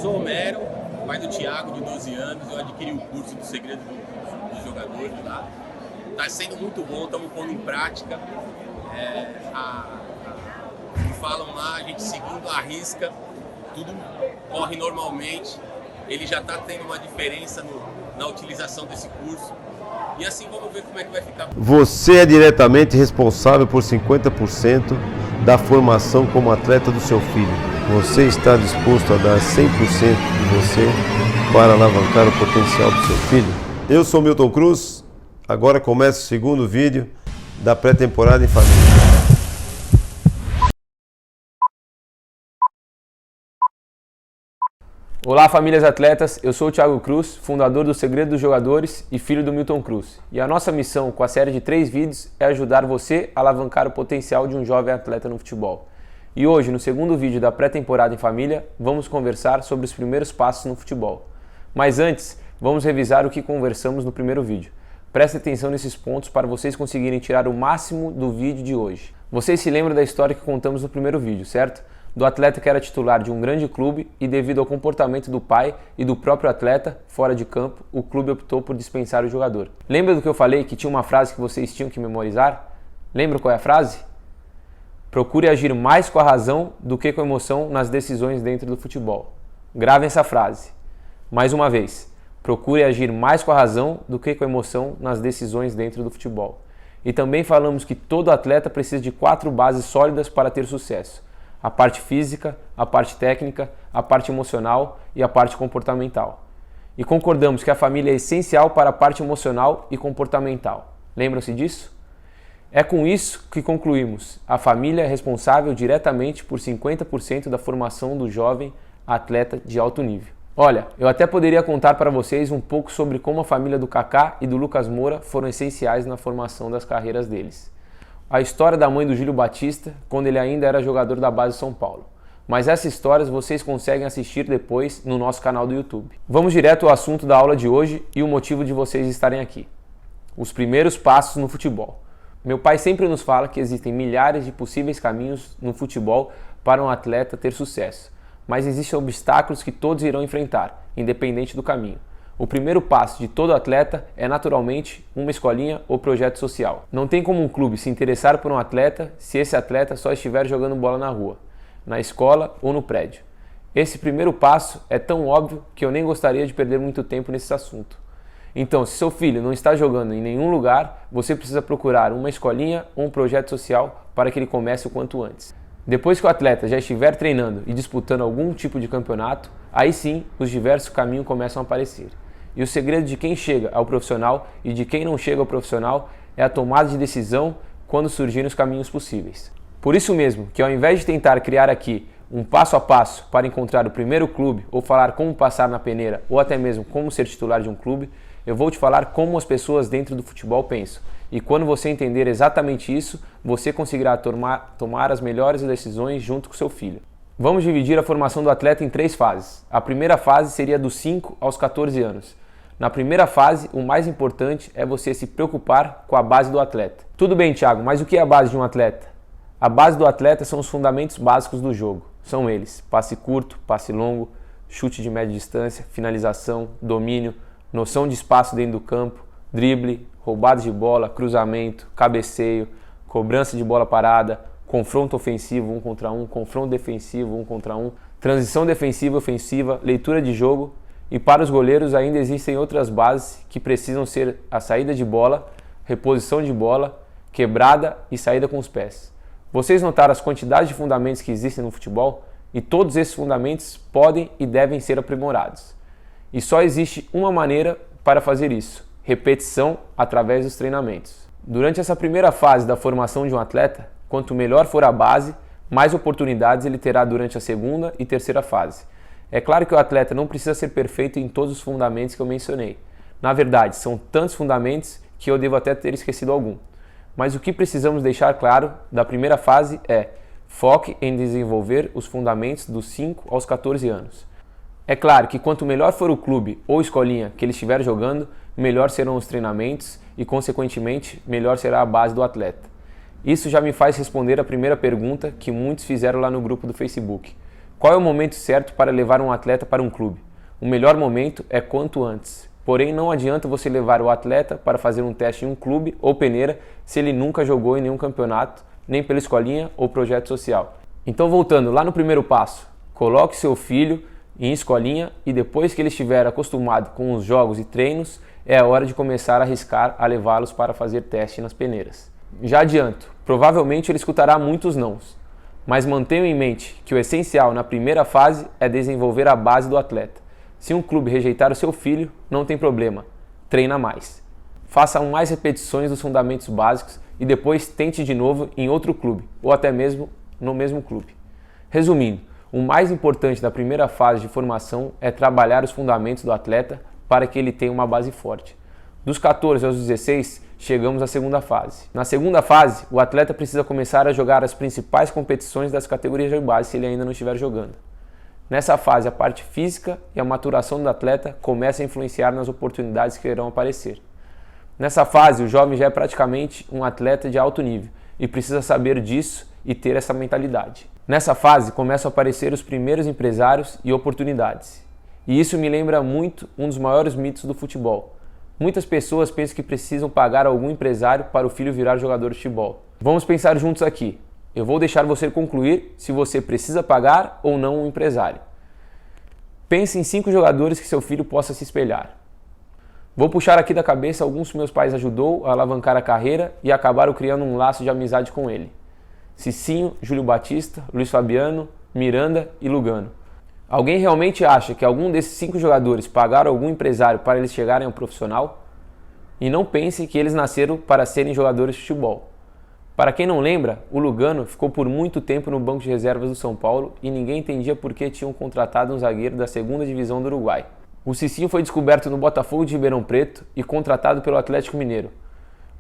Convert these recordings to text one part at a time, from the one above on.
sou Homero, pai do Thiago, de 12 anos. Eu adquiri o curso do Segredo do Jogador lá. Está sendo muito bom, estamos pondo em prática. Falam lá, a gente seguindo a risca, tudo corre normalmente. Ele já está tendo uma diferença na utilização desse curso. E assim vamos ver como é que vai ficar. Você é diretamente responsável por 50% da formação como atleta do seu filho. Você está disposto a dar 100% de você para alavancar o potencial do seu filho? Eu sou Milton Cruz, agora começa o segundo vídeo da pré-temporada em família. Olá famílias atletas, eu sou o Thiago Cruz, fundador do Segredo dos Jogadores e filho do Milton Cruz. E a nossa missão com a série de 3 vídeos é ajudar você a alavancar o potencial de um jovem atleta no futebol. E hoje, no segundo vídeo da pré-temporada em família, vamos conversar sobre os primeiros passos no futebol. Mas antes, vamos revisar o que conversamos no primeiro vídeo. Preste atenção nesses pontos para vocês conseguirem tirar o máximo do vídeo de hoje. Vocês se lembram da história que contamos no primeiro vídeo, certo? Do atleta que era titular de um grande clube e devido ao comportamento do pai e do próprio atleta fora de campo, o clube optou por dispensar o jogador. Lembra do que eu falei que tinha uma frase que vocês tinham que memorizar? Lembra qual é a frase? Procure agir mais com a razão do que com a emoção nas decisões dentro do futebol. Gravem essa frase. Mais uma vez. Procure agir mais com a razão do que com a emoção nas decisões dentro do futebol. E também falamos que todo atleta precisa de 4 bases sólidas para ter sucesso. A parte física, a parte técnica, a parte emocional e a parte comportamental. E concordamos que a família é essencial para a parte emocional e comportamental. Lembram-se disso? É com isso que concluímos. A família é responsável diretamente por 50% da formação do jovem atleta de alto nível. Olha, eu até poderia contar para vocês um pouco sobre como a família do Kaká e do Lucas Moura foram essenciais na formação das carreiras deles. A história da mãe do Júlio Batista, quando ele ainda era jogador da base São Paulo. Mas essas histórias vocês conseguem assistir depois no nosso canal do YouTube. Vamos direto ao assunto da aula de hoje e o motivo de vocês estarem aqui. Os primeiros passos no futebol. Meu pai sempre nos fala que existem milhares de possíveis caminhos no futebol para um atleta ter sucesso. Mas existem obstáculos que todos irão enfrentar, independente do caminho. O primeiro passo de todo atleta é naturalmente uma escolinha ou projeto social. Não tem como um clube se interessar por um atleta se esse atleta só estiver jogando bola na rua, na escola ou no prédio. Esse primeiro passo é tão óbvio que eu nem gostaria de perder muito tempo nesse assunto. Então, se seu filho não está jogando em nenhum lugar, você precisa procurar uma escolinha ou um projeto social para que ele comece o quanto antes. Depois que o atleta já estiver treinando e disputando algum tipo de campeonato, aí sim os diversos caminhos começam a aparecer. E o segredo de quem chega ao profissional e de quem não chega ao profissional é a tomada de decisão quando surgirem os caminhos possíveis. Por isso mesmo que ao invés de tentar criar aqui um passo a passo para encontrar o primeiro clube ou falar como passar na peneira ou até mesmo como ser titular de um clube, eu vou te falar como as pessoas dentro do futebol pensam. E quando você entender exatamente isso, você conseguirá tomar as melhores decisões junto com seu filho. Vamos dividir a formação do atleta em 3 fases. A primeira fase seria dos 5 aos 14 anos. Na primeira fase, o mais importante é você se preocupar com a base do atleta. Tudo bem, Thiago, mas o que é a base de um atleta? A base do atleta são os fundamentos básicos do jogo. São eles: passe curto, passe longo, chute de média distância, finalização, domínio, noção de espaço dentro do campo, drible, roubadas de bola, cruzamento, cabeceio, cobrança de bola parada, confronto ofensivo 1 contra 1, confronto defensivo 1 contra 1, transição defensiva e ofensiva, leitura de jogo. E para os goleiros ainda existem outras bases que precisam ser a saída de bola, reposição de bola, quebrada e saída com os pés. Vocês notaram as quantidades de fundamentos que existem no futebol? E todos esses fundamentos podem e devem ser aprimorados. E só existe uma maneira para fazer isso: repetição através dos treinamentos. Durante essa primeira fase da formação de um atleta, quanto melhor for a base, mais oportunidades ele terá durante a segunda e terceira fase. É claro que o atleta não precisa ser perfeito em todos os fundamentos que eu mencionei. Na verdade, são tantos fundamentos que eu devo até ter esquecido algum. Mas o que precisamos deixar claro da primeira fase é: foque em desenvolver os fundamentos dos 5 aos 14 anos. É claro que quanto melhor for o clube ou escolinha que ele estiver jogando, melhor serão os treinamentos e, consequentemente, melhor será a base do atleta. Isso já me faz responder a primeira pergunta que muitos fizeram lá no grupo do Facebook. Qual é o momento certo para levar um atleta para um clube? O melhor momento é quanto antes. Porém, não adianta você levar o atleta para fazer um teste em um clube ou peneira se ele nunca jogou em nenhum campeonato, nem pela escolinha ou projeto social. Então, voltando lá no primeiro passo, coloque seu filho em escolinha e depois que ele estiver acostumado com os jogos e treinos, é a hora de começar a arriscar a levá-los para fazer teste nas peneiras. Já adianto, provavelmente ele escutará muitos nãos, mas mantenha em mente que o essencial na primeira fase é desenvolver a base do atleta. Se um clube rejeitar o seu filho, não tem problema, treina mais. Faça mais repetições dos fundamentos básicos e depois tente de novo em outro clube, ou até mesmo no mesmo clube. Resumindo, o mais importante da primeira fase de formação é trabalhar os fundamentos do atleta para que ele tenha uma base forte. Dos 14 aos 16, chegamos à segunda fase. Na segunda fase, o atleta precisa começar a jogar as principais competições das categorias de base se ele ainda não estiver jogando. Nessa fase, a parte física e a maturação do atleta começa a influenciar nas oportunidades que irão aparecer. Nessa fase, o jovem já é praticamente um atleta de alto nível e precisa saber disso e ter essa mentalidade. Nessa fase, começam a aparecer os primeiros empresários e oportunidades. E isso me lembra muito um dos maiores mitos do futebol. Muitas pessoas pensam que precisam pagar algum empresário para o filho virar jogador de futebol. Vamos pensar juntos aqui. Eu vou deixar você concluir se você precisa pagar ou não um empresário. Pense em 5 jogadores que seu filho possa se espelhar. Vou puxar aqui da cabeça alguns que meus pais ajudou a alavancar a carreira e acabaram criando um laço de amizade com ele. Cicinho, Júlio Batista, Luiz Fabiano, Miranda e Lugano. Alguém realmente acha que algum desses 5 jogadores pagaram algum empresário para eles chegarem ao profissional? E não pense que eles nasceram para serem jogadores de futebol. Para quem não lembra, o Lugano ficou por muito tempo no banco de reservas do São Paulo e ninguém entendia por que tinham contratado um zagueiro da 2ª divisão do Uruguai. O Cicinho foi descoberto no Botafogo de Ribeirão Preto e contratado pelo Atlético Mineiro,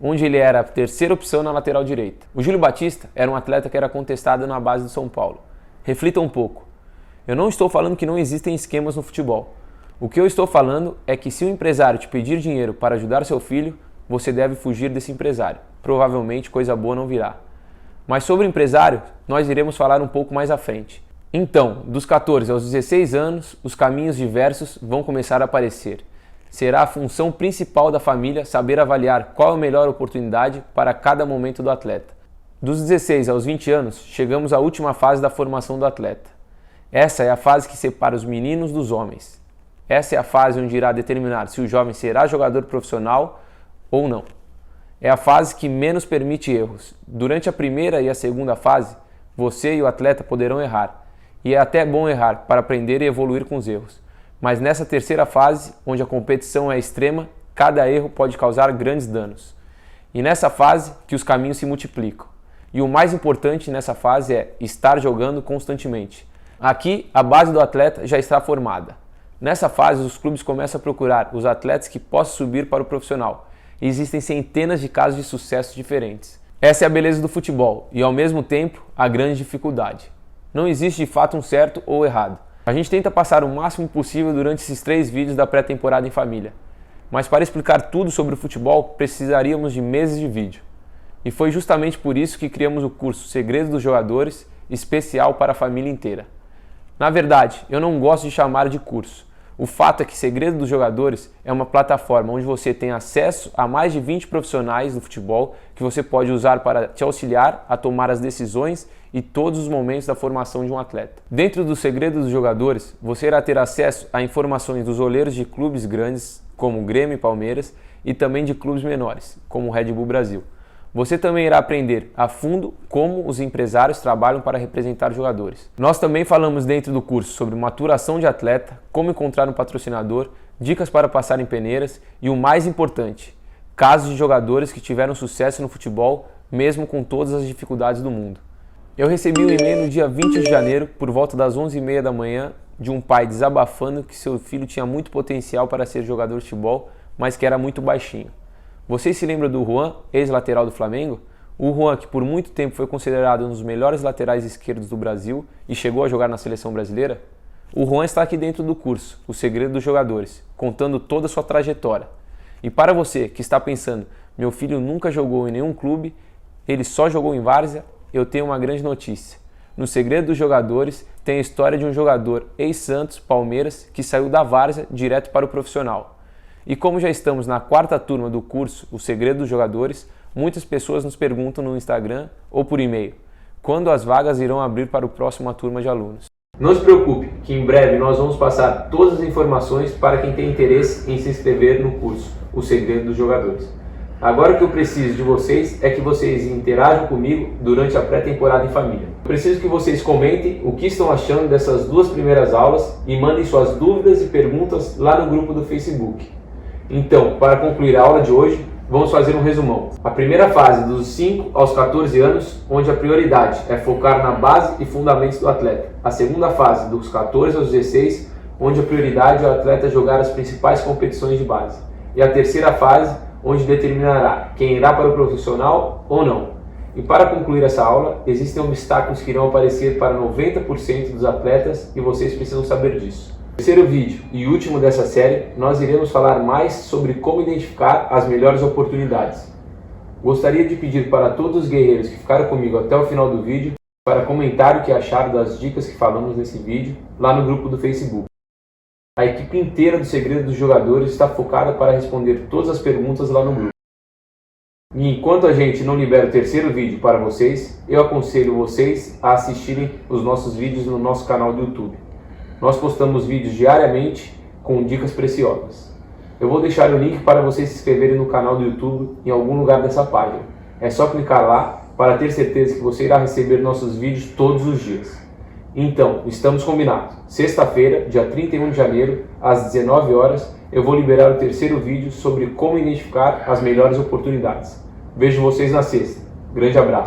onde ele era a 3ª opção na lateral direita. O Júlio Batista era um atleta que era contestado na base do São Paulo. Reflita um pouco. Eu não estou falando que não existem esquemas no futebol. O que eu estou falando é que se um empresário te pedir dinheiro para ajudar seu filho, você deve fugir desse empresário. Provavelmente coisa boa não virá. Mas sobre o empresário, nós iremos falar um pouco mais à frente. Então, dos 14 aos 16 anos, os caminhos diversos vão começar a aparecer. Será a função principal da família saber avaliar qual é a melhor oportunidade para cada momento do atleta. Dos 16 aos 20 anos, chegamos à última fase da formação do atleta. Essa é a fase que separa os meninos dos homens. Essa é a fase onde irá determinar se o jovem será jogador profissional ou não. É a fase que menos permite erros. Durante a primeira e a segunda fase, você e o atleta poderão errar. E é até bom errar para aprender e evoluir com os erros. Mas nessa terceira fase, onde a competição é extrema, cada erro pode causar grandes danos. E nessa fase que os caminhos se multiplicam. E o mais importante nessa fase é estar jogando constantemente. Aqui, a base do atleta já está formada. Nessa fase, os clubes começam a procurar os atletas que possam subir para o profissional. E existem centenas de casos de sucesso diferentes. Essa é a beleza do futebol e, ao mesmo tempo, a grande dificuldade. Não existe de fato um certo ou errado. A gente tenta passar o máximo possível durante esses 3 vídeos da pré-temporada em família. Mas para explicar tudo sobre o futebol, precisaríamos de meses de vídeo. E foi justamente por isso que criamos o curso Segredos dos Jogadores, especial para a família inteira. Na verdade, eu não gosto de chamar de curso. O fato é que Segredo dos Jogadores é uma plataforma onde você tem acesso a mais de 20 profissionais do futebol que você pode usar para te auxiliar a tomar as decisões e todos os momentos da formação de um atleta. Dentro do Segredo dos Jogadores, você irá ter acesso a informações dos olheiros de clubes grandes, como Grêmio e Palmeiras, e também de clubes menores, como o Red Bull Brasil. Você também irá aprender a fundo como os empresários trabalham para representar jogadores. Nós também falamos dentro do curso sobre maturação de atleta, como encontrar um patrocinador, dicas para passar em peneiras e o mais importante, casos de jogadores que tiveram sucesso no futebol, mesmo com todas as dificuldades do mundo. Eu recebi um e-mail no dia 20 de janeiro, por volta das 11h30 da manhã, de um pai desabafando que seu filho tinha muito potencial para ser jogador de futebol, mas que era muito baixinho. Vocês se lembram do Juan, ex-lateral do Flamengo? O Juan, que por muito tempo foi considerado um dos melhores laterais esquerdos do Brasil e chegou a jogar na seleção brasileira? O Juan está aqui dentro do curso, O Segredo dos Jogadores, contando toda a sua trajetória. E para você que está pensando, meu filho nunca jogou em nenhum clube, ele só jogou em várzea, eu tenho uma grande notícia. No Segredo dos Jogadores tem a história de um jogador ex-Santos, Palmeiras, que saiu da várzea direto para o profissional. E como já estamos na 4ª turma do curso O Segredo dos Jogadores, muitas pessoas nos perguntam no Instagram ou por e-mail quando as vagas irão abrir para a próxima turma de alunos. Não se preocupe, que em breve nós vamos passar todas as informações para quem tem interesse em se inscrever no curso O Segredo dos Jogadores. Agora o que eu preciso de vocês é que vocês interajam comigo durante a pré-temporada em família. Eu preciso que vocês comentem o que estão achando dessas 2 primeiras aulas e mandem suas dúvidas e perguntas lá no grupo do Facebook. Então, para concluir a aula de hoje, vamos fazer um resumão. A primeira fase, dos 5 aos 14 anos, onde a prioridade é focar na base e fundamentos do atleta. A segunda fase, dos 14 aos 16, onde a prioridade é o atleta jogar as principais competições de base. E a terceira fase, onde determinará quem irá para o profissional ou não. E para concluir essa aula, existem obstáculos que irão aparecer para 90% dos atletas e vocês precisam saber disso. No terceiro vídeo e último dessa série, nós iremos falar mais sobre como identificar as melhores oportunidades. Gostaria de pedir para todos os guerreiros que ficaram comigo até o final do vídeo para comentar o que acharam das dicas que falamos nesse vídeo lá no grupo do Facebook. A equipe inteira do Segredo dos Jogadores está focada para responder todas as perguntas lá no grupo. E enquanto a gente não libera o terceiro vídeo para vocês, eu aconselho vocês a assistirem os nossos vídeos no nosso canal do YouTube. Nós postamos vídeos diariamente com dicas preciosas. Eu vou deixar o link para vocês se inscreverem no canal do YouTube em algum lugar dessa página. É só clicar lá para ter certeza que você irá receber nossos vídeos todos os dias. Então, estamos combinados. Sexta-feira, dia 31 de janeiro, às 19 horas, eu vou liberar o terceiro vídeo sobre como identificar as melhores oportunidades. Vejo vocês na sexta. Grande abraço.